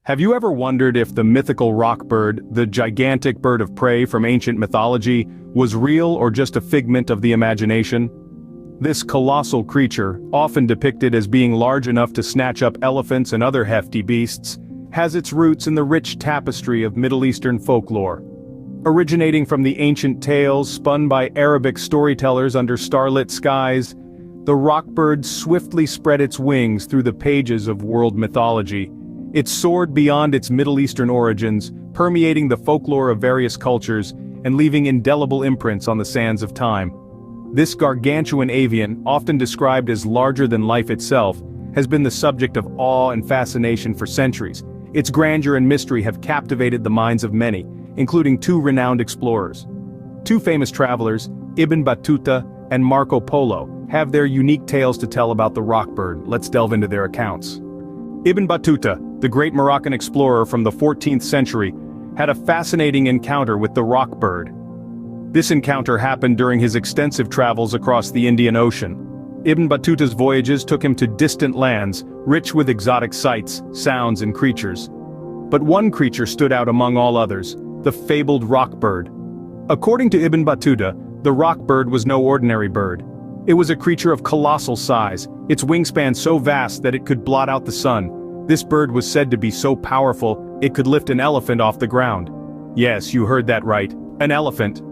Have you ever wondered if the mythical roc bird, the gigantic bird of prey from ancient mythology, was real or just a figment of the imagination? This colossal creature, often depicted as being large enough to snatch up elephants and other hefty beasts, has its roots in the rich tapestry of Middle Eastern folklore. Originating from the ancient tales spun by Arabic storytellers under starlit skies, the roc bird swiftly spread its wings through the pages of world mythology. It soared beyond its Middle Eastern origins, permeating the folklore of various cultures and leaving indelible imprints on the sands of time. This gargantuan avian, often described as larger than life itself, has been the subject of awe and fascination for centuries. Its grandeur and mystery have captivated the minds of many, including two renowned explorers. Two famous travelers, Ibn Battuta and Marco Polo, have their unique tales to tell about the roc bird. Let's delve into their accounts. Ibn Battuta, the great Moroccan explorer from the 14th century, had a fascinating encounter with the roc bird. This encounter happened during his extensive travels across the Indian Ocean. Ibn Battuta's voyages took him to distant lands, rich with exotic sights, sounds, and creatures. But one creature stood out among all others, the fabled roc bird. According to Ibn Battuta, the roc bird was no ordinary bird. It was a creature of colossal size, its wingspan so vast that it could blot out the sun. This bird was said to be so powerful, it could lift an elephant off the ground. Yes, you heard that right, an elephant.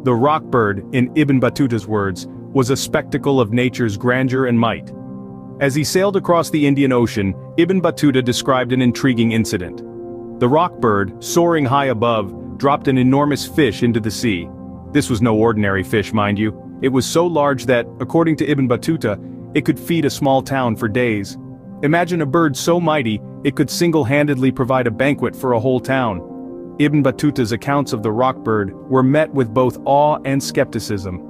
The roc bird, in Ibn Battuta's words, was a spectacle of nature's grandeur and might. As he sailed across the Indian Ocean, Ibn Battuta described an intriguing incident. The roc bird, soaring high above, dropped an enormous fish into the sea. This was no ordinary fish, mind you. It was so large that, according to Ibn Battuta, it could feed a small town for days. Imagine a bird so mighty, it could single-handedly provide a banquet for a whole town. Ibn Battuta's accounts of the roc bird were met with both awe and skepticism.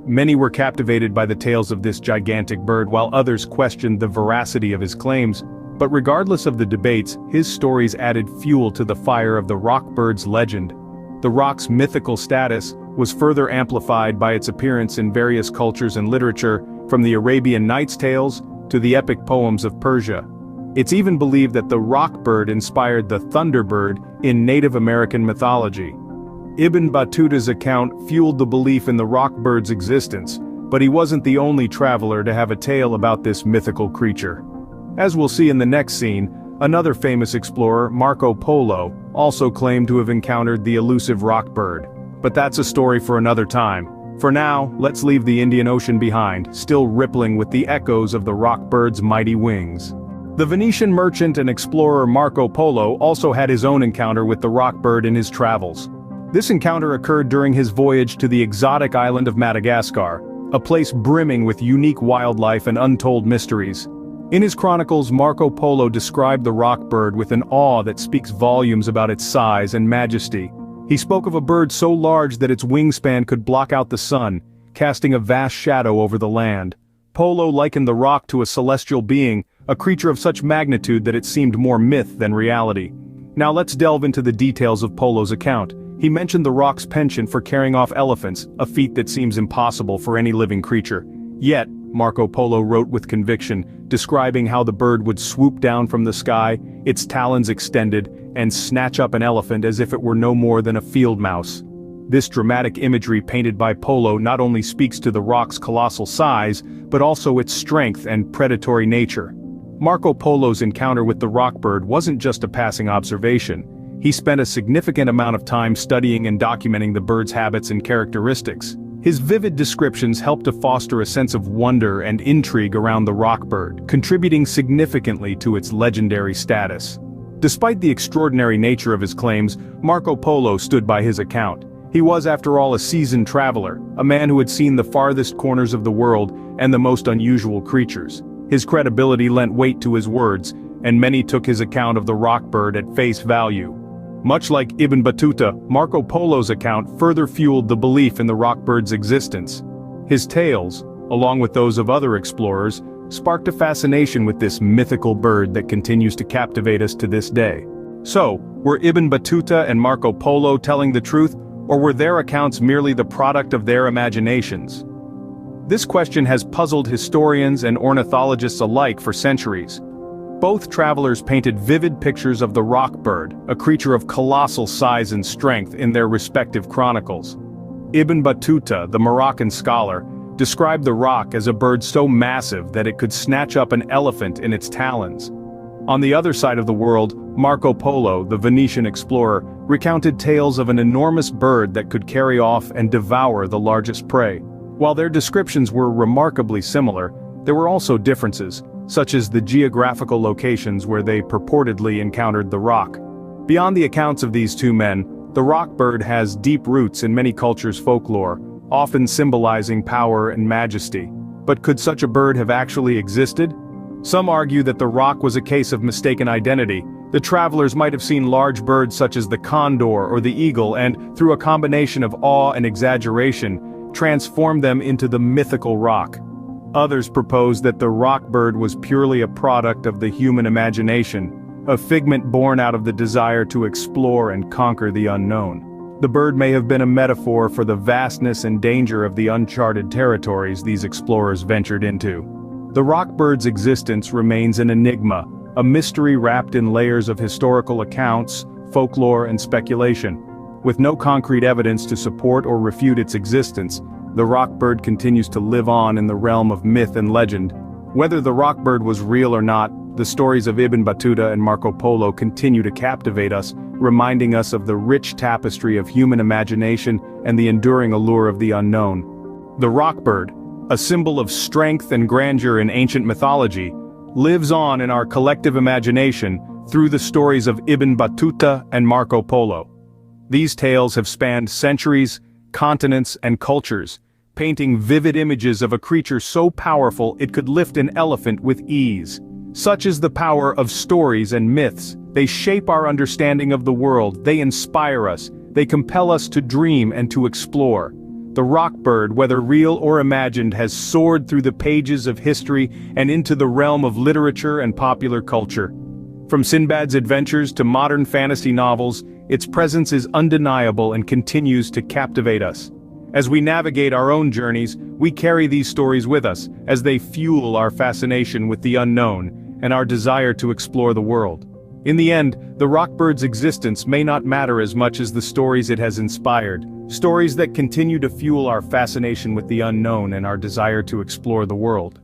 Many were captivated by the tales of this gigantic bird while others questioned the veracity of his claims. But regardless of the debates, his stories added fuel to the fire of the roc bird's legend. The roc's mythical status was further amplified by its appearance in various cultures and literature, from the Arabian Nights tales to the epic poems of Persia. It's even believed that the roc bird inspired the thunderbird in Native American mythology. Ibn Battuta's account fueled the belief in the roc bird's existence, but he wasn't the only traveler to have a tale about this mythical creature. As we'll see in the next scene, another famous explorer, Marco Polo, also claimed to have encountered the elusive roc bird. But that's a story for another time. For now, let's leave the Indian Ocean behind, still rippling with the echoes of the roc bird's mighty wings. The Venetian merchant and explorer Marco Polo also had his own encounter with the roc bird in his travels. This encounter occurred during his voyage to the exotic island of Madagascar, a place brimming with unique wildlife and untold mysteries. In his chronicles, Marco Polo described the roc bird with an awe that speaks volumes about its size and majesty. He spoke of a bird so large that its wingspan could block out the sun, casting a vast shadow over the land. Polo likened the roc to a celestial being, a creature of such magnitude that it seemed more myth than reality. Now let's delve into the details of Polo's account. He mentioned the roc's penchant for carrying off elephants, a feat that seems impossible for any living creature. Yet, Marco Polo wrote with conviction, describing how the bird would swoop down from the sky, its talons extended, and snatch up an elephant as if it were no more than a field mouse. This dramatic imagery painted by Polo not only speaks to the roc's colossal size, but also its strength and predatory nature. Marco Polo's encounter with the roc bird wasn't just a passing observation. He spent a significant amount of time studying and documenting the bird's habits and characteristics. His vivid descriptions helped to foster a sense of wonder and intrigue around the roc bird, contributing significantly to its legendary status. Despite the extraordinary nature of his claims, Marco Polo stood by his account. He was, after all, a seasoned traveler, a man who had seen the farthest corners of the world and the most unusual creatures. His credibility lent weight to his words, and many took his account of the roc bird at face value. Much like Ibn Battuta, Marco Polo's account further fueled the belief in the roc bird's existence. His tales, along with those of other explorers, sparked a fascination with this mythical bird that continues to captivate us to this day. So, were Ibn Battuta and Marco Polo telling the truth, or were their accounts merely the product of their imaginations? This question has puzzled historians and ornithologists alike for centuries. Both travelers painted vivid pictures of the roc bird, a creature of colossal size and strength in their respective chronicles. Ibn Battuta, the Moroccan scholar, described the roc as a bird so massive that it could snatch up an elephant in its talons. On the other side of the world, Marco Polo, the Venetian explorer, recounted tales of an enormous bird that could carry off and devour the largest prey. While their descriptions were remarkably similar, there were also differences, such as the geographical locations where they purportedly encountered the roc. Beyond the accounts of these two men, the roc bird has deep roots in many cultures' folklore, often symbolizing power and majesty. But could such a bird have actually existed? Some argue that the roc was a case of mistaken identity. The travelers might have seen large birds such as the condor or the eagle and, through a combination of awe and exaggeration, transformed them into the mythical roc. Others propose that the roc bird was purely a product of the human imagination, a figment born out of the desire to explore and conquer the unknown. The bird may have been a metaphor for the vastness and danger of the uncharted territories these explorers ventured into. The roc bird's existence remains an enigma, a mystery wrapped in layers of historical accounts, folklore and speculation. With no concrete evidence to support or refute its existence, the roc bird continues to live on in the realm of myth and legend. Whether the roc bird was real or not, the stories of Ibn Battuta and Marco Polo continue to captivate us, reminding us of the rich tapestry of human imagination and the enduring allure of the unknown. The roc bird, a symbol of strength and grandeur in ancient mythology, lives on in our collective imagination through the stories of Ibn Battuta and Marco Polo. These tales have spanned centuries, continents, and cultures, painting vivid images of a creature so powerful it could lift an elephant with ease. Such is the power of stories and myths. They shape our understanding of the world, they inspire us, they compel us to dream and to explore. The roc bird, whether real or imagined, has soared through the pages of history and into the realm of literature and popular culture. From Sinbad's adventures to modern fantasy novels, its presence is undeniable and continues to captivate us. As we navigate our own journeys, we carry these stories with us, as they fuel our fascination with the unknown and our desire to explore the world. In the end, the roc bird's existence may not matter as much as the stories it has inspired, stories that continue to fuel our fascination with the unknown and our desire to explore the world.